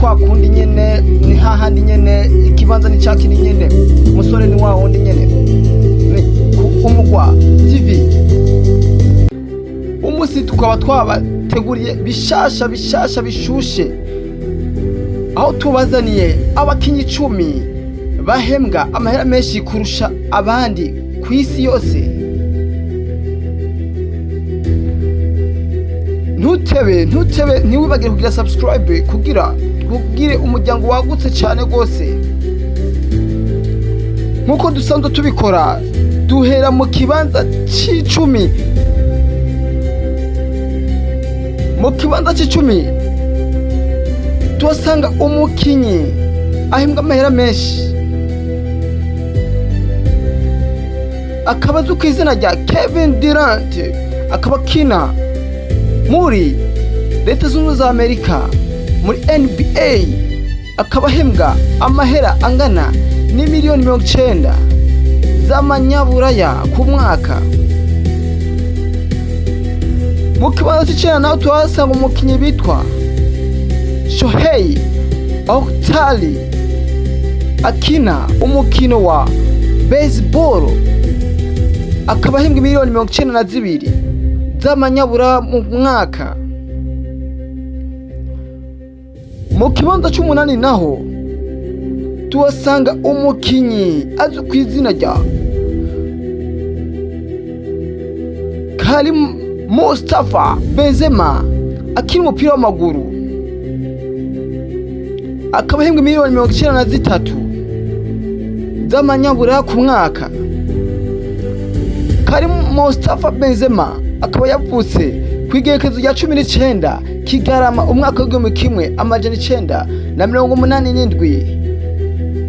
kwa kundi nyene, ni hahandi nyene, ikibanza ni cakini nyene, umusore ni wa wundi nyene, Umugwa TV. Umusi tukaba twabateguriye bishasha bishushe, aho tubazaniye abakinyi 10 bahembwa amahera menshi kurusha abandi kw'isi yose. Ntutebe ntiwibagire kugira subscribe kugira tugire umuryango wagutse cyane gose. Nkuko dusanzwe tubikora, duhera mu kibanza c'icumi. Mu kibanza c'icumi tuhasanga umukinyi ahembwa amahera menshi, akaba azwi ku izina rya Kevin Durant, akaba akina muri Leta Zunze Ubumwe za Amerika muri NBA, akaba ahembwa amahera angana n'imiliyoni 90 z'amanyaburaya ku mwaka. Mu kibanza c'icenda naho tuhasanga umukinyi bitwa Shohei Ohtani, akina umukino wa baseball, akaba ahembwa miliyoni 92 z'amanyabura mu mwaka. Mu kibanza c'umunani naho tuhasanga umukinyi azwi ku izina rya Karim Mustafa Benzema, akina umupira w'amaguru, akaba ahembwa miliyoni 93 z'amanyabura ku mwaka. Karim Mustafa Benzema akaba yavutse ku igerekezo rya 19 Kigarama umwaka w'1987,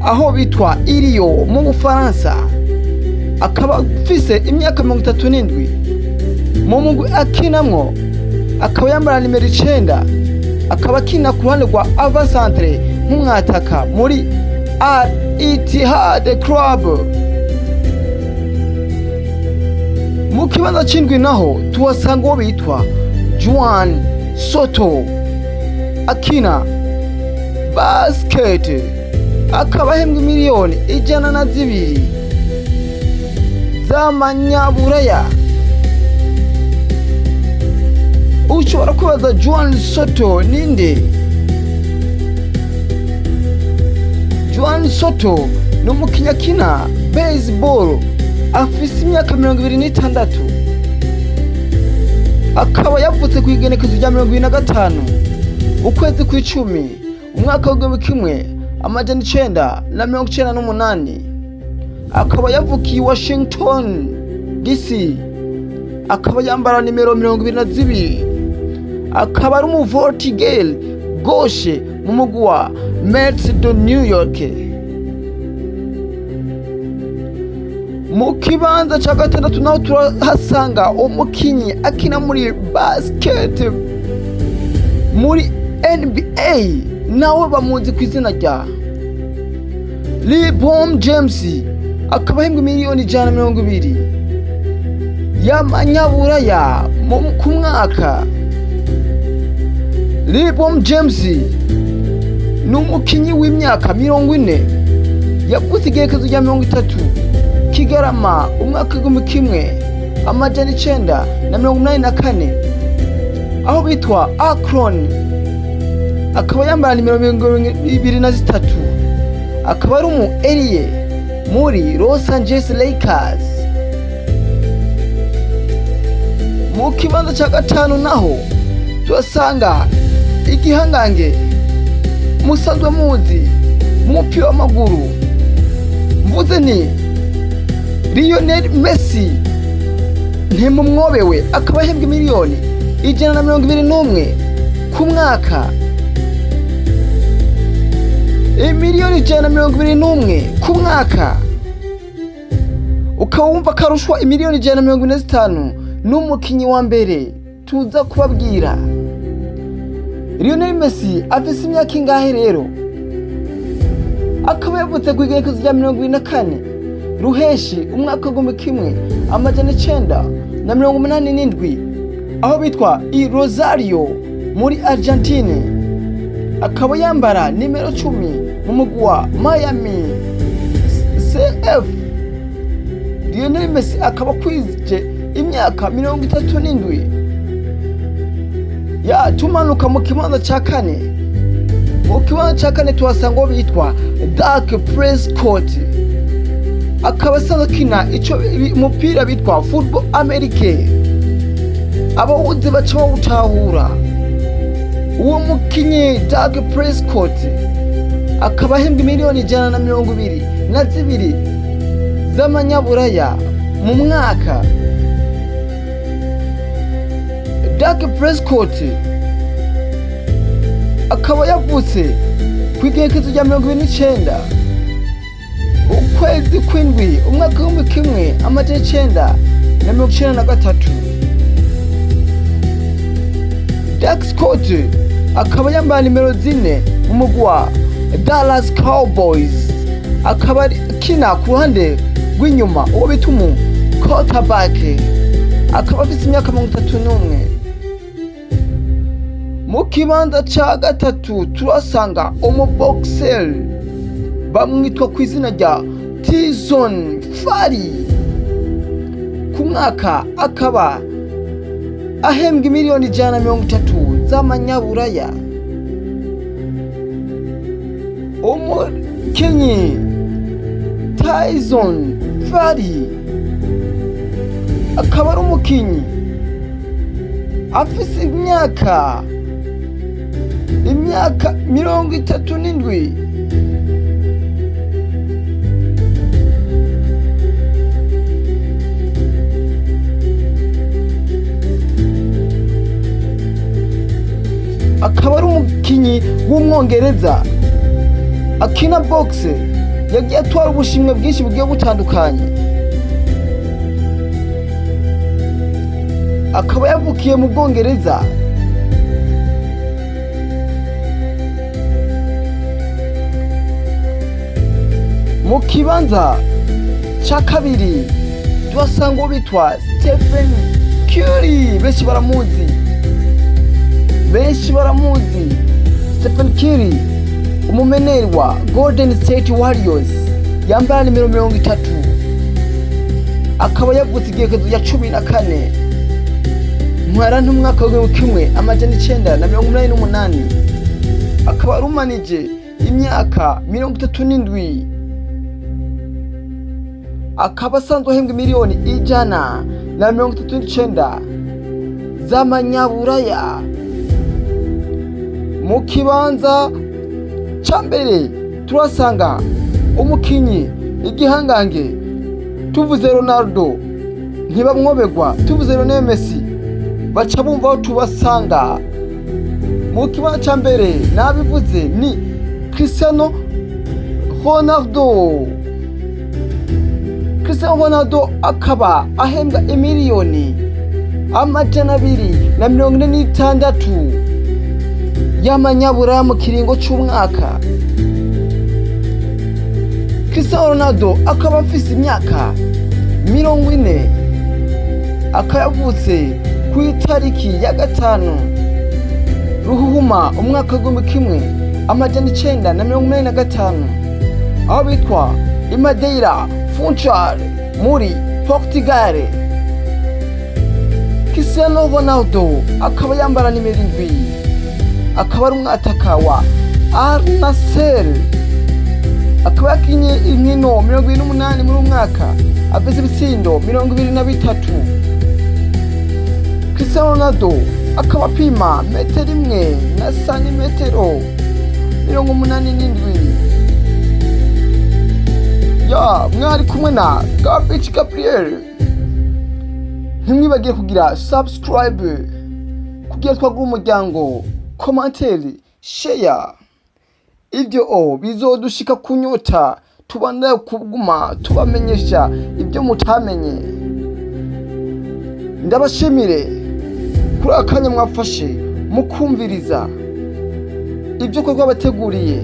aho bitwa Iriyo mu Bufaransa. Akaba afise imyaka 37. Mu mugwi akinamwo akaba yambara nimero 9, akaba akina ku ruhande rwa avant-centre nk'umwataka muri Al Ittihad Club. Mu kibanza c'indwi naho tuhasanga uwo bitwa Juan Soto, akina basket, akaba ahembwa miliyoni 102 z'amanyaburaya. Ushobora kubaza Juan Soto ninde? Juan Soto ni umukinyi akina baseball, afise imyaka 26, akaba yavutse ku igenekezo rya 25 ukwezi kw'icumi umwaka w'1998, akaba yavukiye Washington DC, akaba yambara nimero 22, akaba ari umuvortigel gauche mu mugwi wa Mets de New York. Mu kibanza ca gatandatu naho turahasanga umukinyi akina muri basket muri NBA, nawe bamuzi ku izina rya LeBron James, akaba ahembwa miliyoni 120 y'amanyaburaya ku mwaka. LeBron James ni umukinyi w'imyaka 40, yavutse igerekezo rya 30 Kigarama umwaka w'1984, aho bitwa Akron. Akaba yambara nimero 23, akaba ari umu elie muri Los Angeles Lakers. Mu kibanza ca gatanu naho tuhasanga igihangange musanzwe muzi mu mupira w'amaguru, mvuze ni Lionel Messi, ntimumwobewe, akaba ahembwa miliyoni 121 ku mwaka. Miliyoni 121 ku mwaka, ukaba wumva karushwa imiliyoni 145 n'umukinyi wa mbere tuza kubabwira. Lionel Messi afise imyaka ingahe rero? Akaba yavutse ku igerekezo rya 24 Ruheshi umwaka w'1987, aho bitwa i Rosario muri Argentine. akaba yambara nimero 10 mu mugwi wa Miami CF. Lionel Messi akaba kwije imyaka 37. Tumanuka mu kibanza ca kane. Mu kibanza ca kane tuhasanga uwo bitwa Dak Prescott, akaba asanzwe akina ico umupira bitwa football americain. Abawuzi baca bawutahura. Uwo mukinyi Dak Prescott akaba ahembwa miliyoni 122 z'amanyaburaya mu mwaka. Dak Prescott akaba yavutse ku igenekerezo rya 29 ukwezi kw'indwi umwaka w'1993. Dak Scott akaba yambaye nimero 4 mu mugwi wa Dallas Cowboys, akaba akina ku ruhande rw'inyuma uwo bita quarterback, akaba afite imyaka 31. Mu kibanza ca gatatu turasanga umuboxer bamwitwa ku izina rya Tyson Fury. Ku mwaka akaba ahembwa miliyoni 130 z'amanyaburaya. Umukinyi Tyson Fury akaba ari umukinyi afise imyaka 37. Akaba ari umukinyi w'umwongereza akina boxe, yagiye atwara ubushimwe bwinshi bugiye butandukanye. Akaba yavukiye mu Bwongereza. Mu kibanza ca kabiri tuhasanga uwo bitwa Stephen Curry. Benshi baramuzi Stephen Curry, umumeneri wa Golden State Warriors, yambara nimero 30. Akaba yavutse igenekerezo rya 14 ntwarante umwaka w'1988. Akaba arumanije imyaka 37. Akaba asanzwe ahembwa miliyoni 139 z'amanyaburaya. Mu kibanza ca mbere turasanga umukinyi igihangange, tuvuze Ronaldo ntibamwobegwa, tuvuze Lionel Messi baca bumva aho tubasanga. Mu kibanza ca mbere nabivuze ni Cristiano Ronaldo. Cristiano Ronaldo akaba ahembwa imiliyoni 246 y'amanyaburaya mu kiringo c'umwaka. Cristiano Ronaldo akaba afise imyaka 40. Akayavutse ku itariki ya 5 Ruhuhuma umwaka w'1985, aho bitwa Madeira Funchal muri Portugal. Cristiano Ronaldo akaba yambara nimero 7. Akaba ari umwataka wa Al Nassr. Akaba yakinye inkino 28 muri umwaka, afise ibitsindo 23. Cristiano Ronaldo akaba apima metero 1 na santimetero 87. Mwari kumwe na Gabriel. Ntimwibagire kugira subscribe kugira twagura umuryango, commentaire, share. Ibyo bizodushika kunyota tubandanye kuguma tubamenyesha ibyo mutamenye. Ndabashimire kuri akanya mwafashe mukumviriza ibyo kwa bateguriye.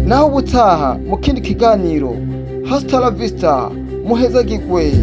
Naho ubutaha mu kindi kiganiro. Hasta la vista, muhezagirwe.